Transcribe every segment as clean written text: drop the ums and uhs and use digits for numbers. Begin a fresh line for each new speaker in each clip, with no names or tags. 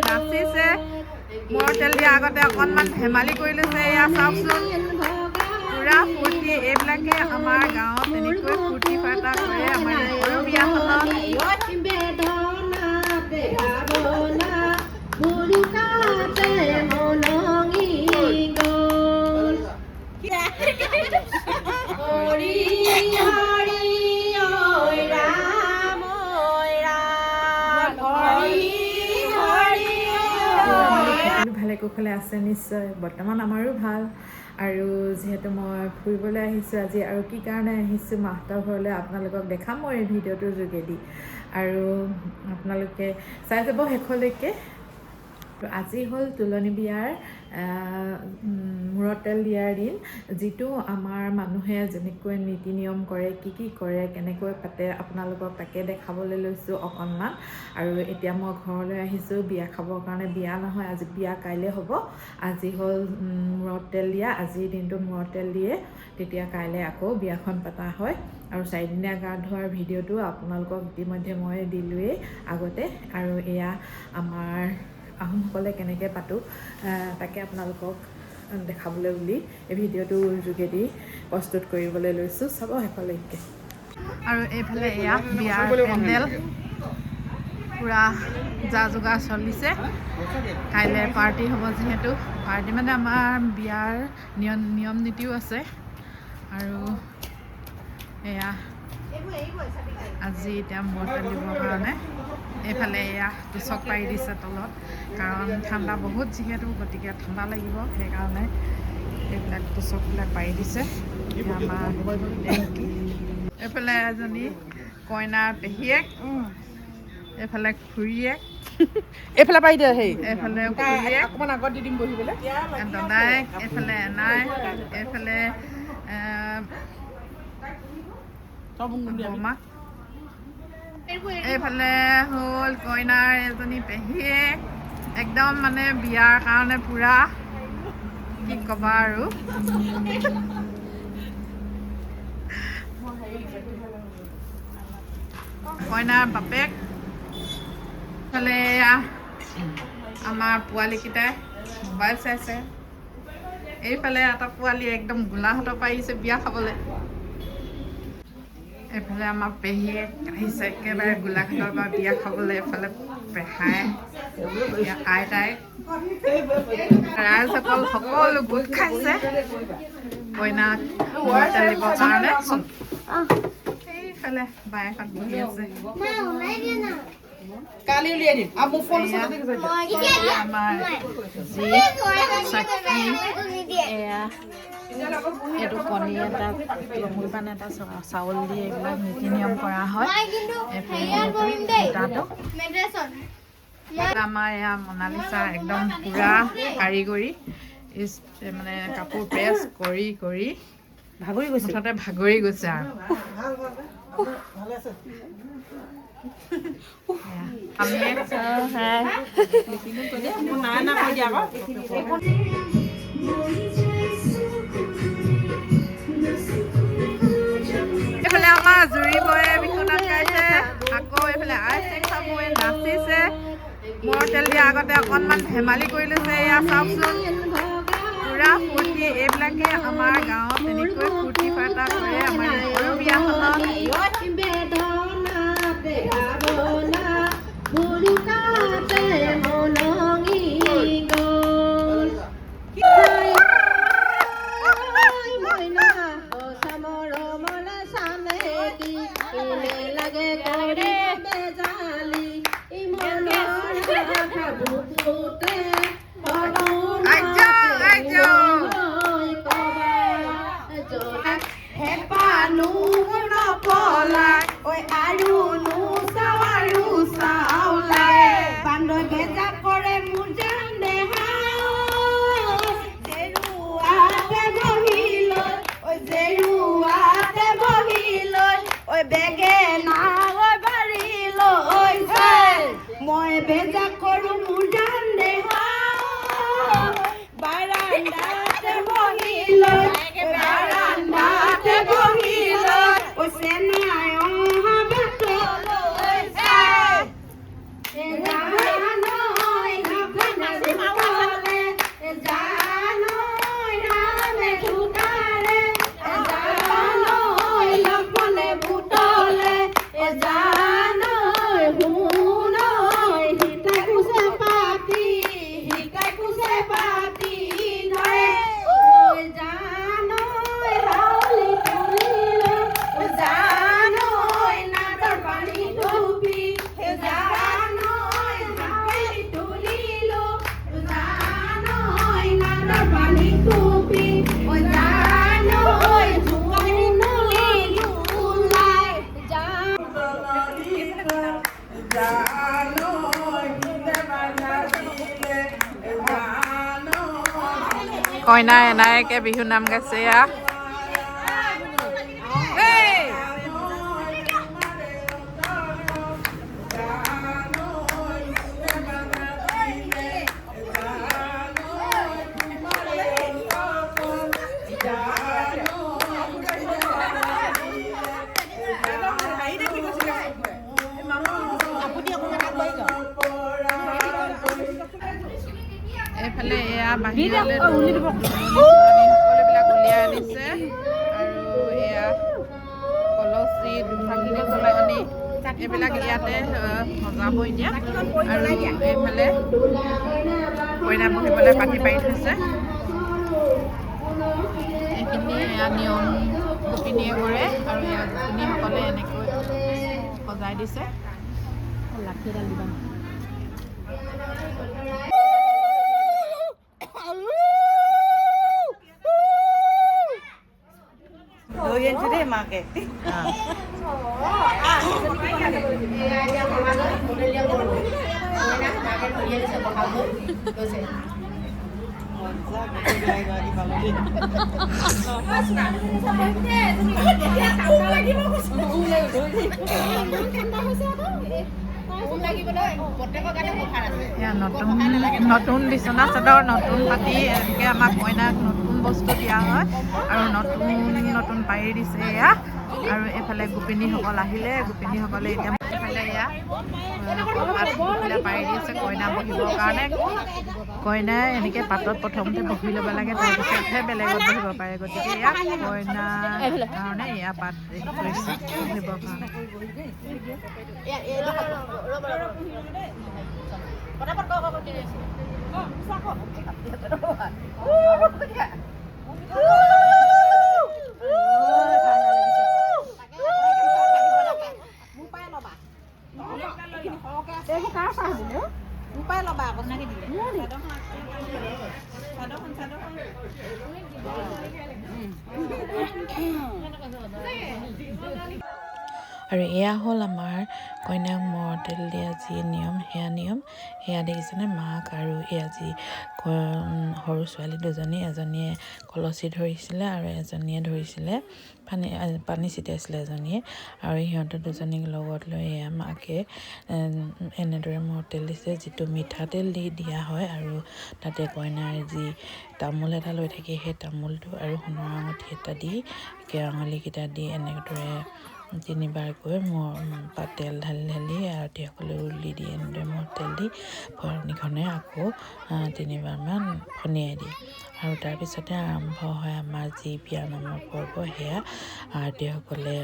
নাচিছে মূৰৰ তেল দিয়া আগতে অকণমান ধেমালি কৰি লৈছে। এয়া চাওকচোন পুৰা ফূৰ্তি। এইবিলাকে আমাৰ গাঁৱত তেনেকৈ ফূৰ্তি ফাৰ্তা কৰে আমাৰ সৰু বিয়াখনত। ভালে কুশলে আছে নিশ্চয়। বৰ্তমান আমাৰো ভাল। আৰু যিহেতু মই ফুৰিবলৈ আহিছোঁ আজি, আৰু কি কাৰণে আহিছোঁ মাহঁতৰ ঘৰলৈ আপোনালোকক দেখাম মই এই ভিডিঅ'টোৰ যোগেদি, আৰু আপোনালোকে চাই যাব শেষলৈকে। আজি হ'ল তুলনি বিয়াৰ মূৰত তেল দিয়াৰ দিন, যিটো আমাৰ মানুহে যেনেকৈ নীতি নিয়ম কৰে, কি কৰে, কেনেকৈ পাতে, আপোনালোকক তাকে দেখাবলৈ লৈছোঁ অকণমান। আৰু এতিয়া মই ঘৰলৈ আহিছোঁ বিয়া খাবৰ কাৰণে। বিয়া নহয়, আজি বিয়া কাইলৈ হ'ব। আজি হ'ল মূৰত তেল দিয়া, আজিৰ দিনটোত মূৰত তেল দিয়ে, তেতিয়া কাইলৈ আকৌ বিয়াখন পতা হয়। আৰু 4 দিনীয়া গা ধোৱাৰ ভিডিঅ'টো আপোনালোকক ইতিমধ্যে মই দিলোঁৱেই আগতে। আৰু এয়া আমাৰ আহোমসকলে কেনেকৈ পাতোঁ তাকে আপোনালোকক দেখাবলৈ বুলি এই ভিডিঅ'টোৰ যোগেদি প্ৰস্তুত কৰিবলৈ লৈছোঁ। চাব শেষলৈকে। আৰু এইফালে এয়া বিয়াৰ পেণ্ডেল পূৰা যা যোগাৰ চলিছে। কাইলৈ পাৰ্টি হ'ব, যিহেতু পাৰ্টি মানে আমাৰ বিয়াৰ নিয়ম নীতিও আছে। আৰু এয়া আজি এতিয়া মূৰত তেল দিবৰ কাৰণে এইফালে এয়া তোচক পাৰি দিছে তলত, কাৰণ ঠাণ্ডা বহুত যিহেতু, গতিকে ঠাণ্ডা লাগিব, সেইকাৰণে এইবিলাক তোচকবিলাক পাৰি দিছে। আমাৰ এইফালে এজনী কইনাৰ পেহীয়েক, এইফালে খুৰীয়েক, এইফালে পাৰি দিয়ে, সেই এইফালে অকণমান আগত দি দিম বহিবলৈ, দদায়েক, এইফালে এনাই, এইফালে বৰমা, এইফালে হ'ল কইনাৰ এজনী পেহীয়েক। একদম মানে বিয়াৰ কাৰণে পূৰা কি ক'বা আৰু। কইনাৰ বাপেক, এইফালে আমাৰ পোৱালীকেইটাই মোবাইল চাইছে। এইফালে এটা পোৱালি একদম গোলাঘাটৰ পৰা আহিছে বিয়া খাবলৈ। এইফালে আমাৰ পেহীয়েক আহিছে একেবাৰে গোলাঘাটৰ পৰা বিয়া খাবলৈ। এইফালে পেহাই, আইতাই, ৰাইজসকল সকলো গোট খাইছে কইনাক মূৰত তেল দিবৰ কাৰণে। এইফালে বায়েকত বহি আছে। কালি উলিয়াই দিম। আমাৰ যি চাকি, এয়া এইটো কণী এটা, মূলপান এটা, চাউল দি এইবিলাক নীতি নিয়ম কৰা হয়। আমাৰ এয়া মনালিছা একদম পূৰা কাৰিকৰী, মানে কাপোৰ প্ৰেছ কৰি ভাগৰি গৈছে, মুঠতে ভাগৰি গৈছে আৰু। এইফালে আমাৰ জুৰি বয়ে বিহু নাচ গাইছে, আকৌ এইফালে আইচিং চাবুৱে নাচিছে মূৰত তেল দিয়া আগতে অকণমান ধেমালি কৰি লৈছে। এয়া চাওকচোন পুৰা ফূৰ্তি। এইবিলাকে আমাৰ গাঁৱত তেনেকৈ ফূৰ্তি ফাৰ্তা কৰে আমাৰ সৰু বিয়াখনত। মই বেজা কৰো মোৰ জান দেহা বাৰান্দাতে বহিলৈ, বাৰান্দাতে বহিলৈ, ও চেনাই অহা বাটলৈ চাই, জানৈ কইনা এনায়েকে বিহু নাম গাইছে এয়া এইফালে এয়া বাহিৰলৈ সকলোবিলাক উলিয়াই আনিছে আৰু এয়া কলচী দুভাগী কলনি এইবিলাক ইয়াতে সজাব এতিয়া আৰু এইফালে কইনা বহিবলৈ পাতি পাৰি থৈছে এইখিনি এয়া নিয়ম গোপিনীয়ে কৰে আৰু এয়া গোপিনীসকলে এনেকৈ সজাই দিছে লাঠিডাল দিবা
deh make.
নতুন বিচনা চাদৰ নতুন পাতি এনেকৈ আমাক কইনাক নতুন বস্তু দিয়া হয় আৰু নতুন পাৰি দিছে এয়া আৰু এইফালে গোপিনীসকল আহিলে গোপিনীসকলে এতিয়া এইফালে এয়া পাৰি দিছে কইনা বহিবৰ কাৰণে কইনাই এনেকৈ পাতত প্ৰথমতে বহি ল'ব লাগে তাৰপিছতহে বেলেগত বহিব পাৰে গতিকে ইয়াক কইনাৰ কাৰণে এয়া পাত কৰিছে বহিবৰ কাৰণে আৰু এয়া হ'ল আমাৰ কইনাক মৰ তেল দিয়া যি নিয়ম সেয়া দেখিছেনে মাক আৰু এয়া যি সৰু ছোৱালী দুজনী এজনীয়ে কলচী ধৰিছিলে আৰু এজনীয়ে ধৰিছিলে পানী ছিটাইছিলে এজনীয়ে আৰু সিহঁতৰ দুজনীক লগত লৈ এয়া মাকে এনেদৰে মৰ তেল দিছে যিটো মিঠাতেল দিয়া হয় আৰু তাতে কইনাৰ যি তামোল এটা লৈ থাকে সেই তামোলটো আৰু সোণৰ আঙুঠি এটা দি আঙুলিকেইটা দি এনেদৰে তিনিবাৰকৈ তেল ঢালি আৰতীসকলে উৰুলি দি এনেদৰে মৰ তেল দি ভৰণীখনে আকৌ তিনিবাৰমান ফনিয়াই দিয়ে আৰু তাৰপিছতে আৰম্ভ হয় আমাৰ যি বিয়া নামৰ পৰ্ব সেয়া আৰতীসকলে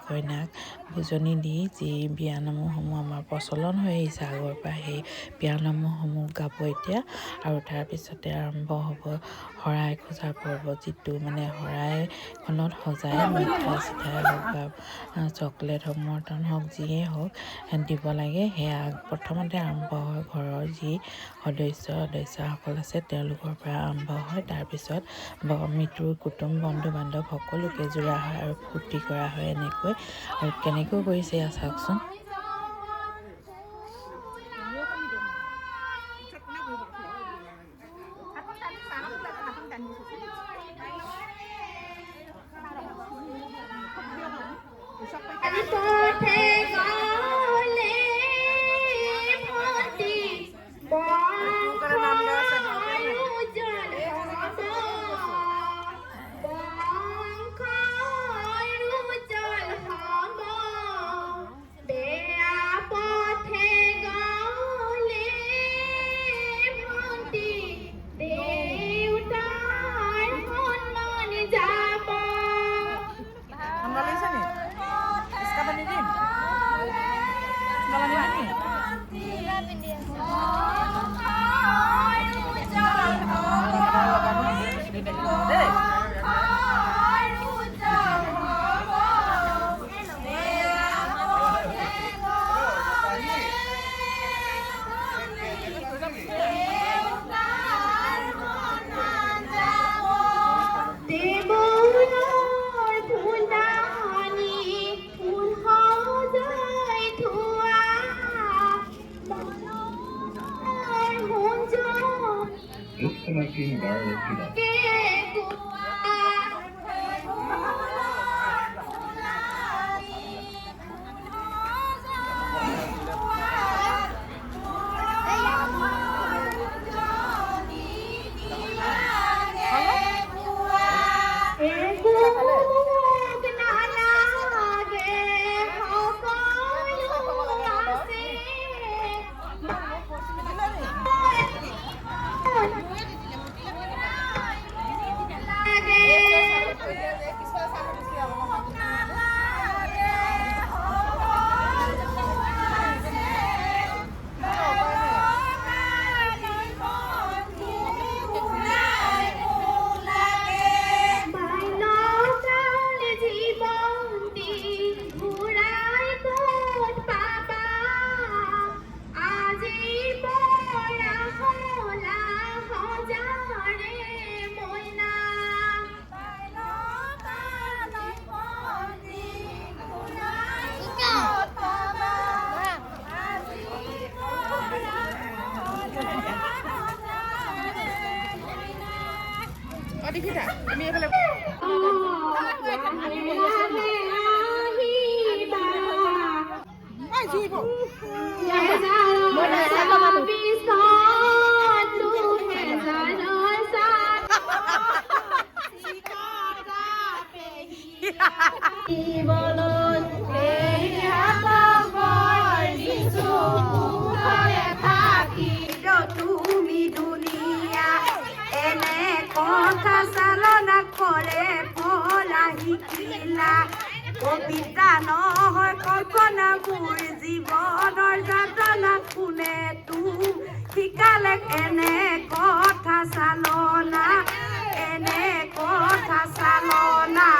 কইনাক বুজনি দি যি বিয়া নামসমূহ আমাৰ প্ৰচলন হৈ আহিছে আগৰ পৰা সেই বিয়া নামসমূহ গাব এতিয়া আৰু তাৰপিছতে আৰম্ভ হ'ব শৰাই খোজাৰ পৰ্ব যিটো মানে শৰাইখনত সজাই মিঠাই চিঠাই হওক বা চকলেট হওক মৰ্টন হওক যিয়ে হওক দিব লাগে সেয়া প্ৰথমতে আৰম্ভ হয় ঘৰৰ যি সদস্যসকল আছে তেওঁলোকৰ পৰা আৰম্ভ হয় তাৰপিছত মৃত্যুৰ কুটুম বন্ধু বান্ধৱ সকলোকে জোৰা হয় আৰু ফূৰ্তি কৰা হয় এনেকৈ আৰু কেনেকৈ কৰিছে এয়া চাওকচোন
Disconnecting wireless connection. তুমি দুনিয়া এনে কথা চালনা কৰে পলা শিকিলা কবিতা নহয় কল্পনা মোৰ জীৱনৰ যাতনা কোনে তুমি শিকালে এনে কথা চালনা এনে কথা চালনা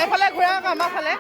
এফালে ঘূৰা আমাৰ ফালে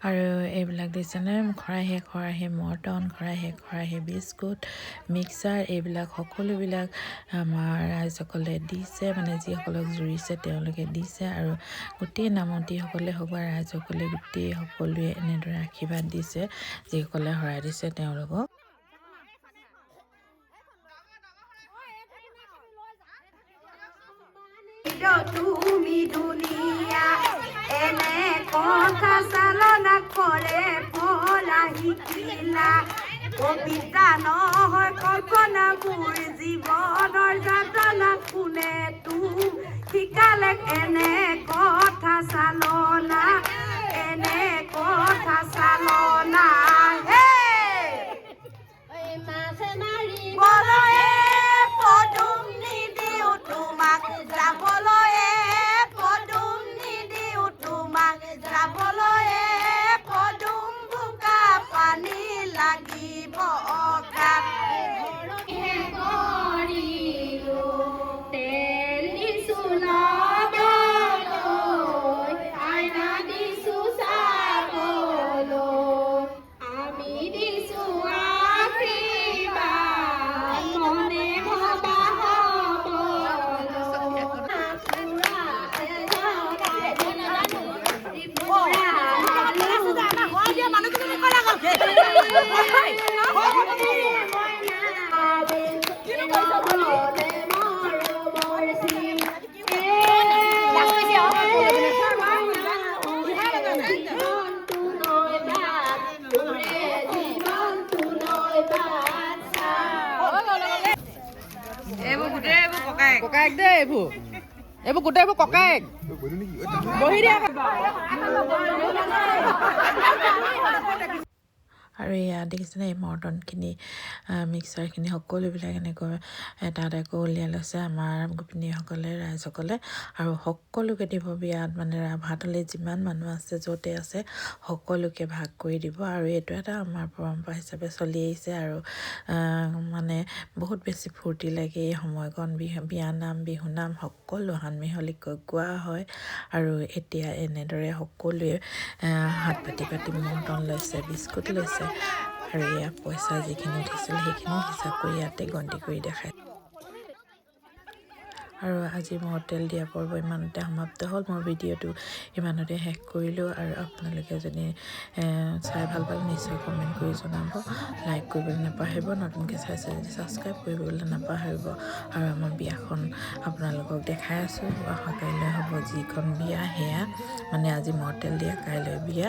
আৰু এইবিলাক দিছেনে খৰাহি মৰ্টন খৰাহি বিস্কুট মিক্সাৰ এইবিলাক সকলোবিলাক আমাৰ ৰাইজসকলে দিছে মানে যিসকলক জুৰিছে তেওঁলোকে দিছে আৰু গোটেই নামতীসকলে হওক বা ৰাইজসকলে গোটেই সকলোৱে এনেদৰে আশীৰ্বাদ দিছে যিসকলে শৰাই দিছে তেওঁলোকক
তুমি দুনিয়া এনে কথা চালনা কৰে পলা শিকিলা কবিতা নহয় কল্পনা মোৰ জীৱনৰ যাতনা কোনে তোক শিকালে এনে কথা চালনা বলয়ে পদুম নিদিও তোমাক যাবলয়ে পদুম নিদিও তোমাক যাবলয়ে পদুম বোকা পানী লাগিব অগাত তেল দিছো লগাবলৈ আইনা দিছো চাবলৈ আমি দিছো আশীৰ্বাদ মনে ভবা
এইবোৰ গোটেই এইবোৰ ককায়েক
ককায়েক দেই এইবোৰ গোটেইবোৰ ককায়েক বহি দিয়া
আৰু এয়া দেখিছেনে এই মৰ্টনখিনি মিক্সাৰখিনি সকলোবিলাক এনেকৈ এটা এটাকৈ উলিয়াই লৈছে আমাৰ গোপিনীসকলে ৰাইজসকলে আৰু সকলোকে দিব বিয়াত মানে ভাতলৈ যিমান মানুহ আছে য'তে আছে সকলোকে ভাগ কৰি দিব আৰু এইটো এটা আমাৰ পৰম্পৰা হিচাপে চলি আহিছে আৰু মানে বহুত বেছি ফূৰ্তি লাগে এই সময়কণ বিয়ানাম বিহুনাম সকলো সান মিহলিকৈ গোৱা হয় আৰু এতিয়া এনেদৰে সকলোৱে হাত পাতি মৰ্টন লৈছে বিস্কুট লৈছে আৰু এয়া পইচা যিখিনি উঠিছিল সেইখিনিও হিচাপ কৰি ইয়াতে গন্তি কৰি দেখায় আৰু আজি মোৰ তেল দিয়া পৰ্ব ইমানতে সমাপ্ত হ'ল মোৰ ভিডিঅ'টো ইমানতে শেষ কৰিলোঁ আৰু আপোনালোকে যদি চাই ভাল পালে নিশ্চয় কমেণ্ট কৰি জনাব লাইক কৰিবলৈ নাপাহৰিব নতুনকৈ চাইছে যদি ছাবস্ক্ৰাইব কৰিবলৈ নাপাহৰিব আৰু আমাৰ বিয়াখন আপোনালোকক দেখাই আছোঁ অহাকাইলৈ হ'ব যিখন বিয়া সেয়া মানে আজি মোৰ তেল দিয়া কাইলৈ বিয়া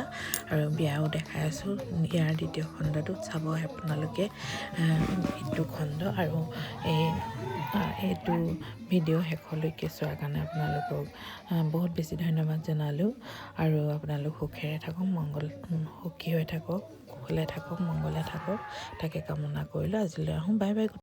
আৰু বিয়াও দেখাই আছোঁ ইয়াৰ দ্বিতীয় খণ্ডটোত চাব আপোনালোকে ইটো খণ্ড আৰু এইটো ভিডিঅ' শেষলৈকে চোৱাৰ কাৰণে আপোনালোকক বহুত বেছি ধন্যবাদ জনালোঁ আৰু আপোনালোক সুখেৰে থাকক সুখী হৈ থাকক কুশলে থাকক মংগলে থাকক তাকে কামনা কৰিলোঁ আজিলৈ আহোঁ বাই বাই।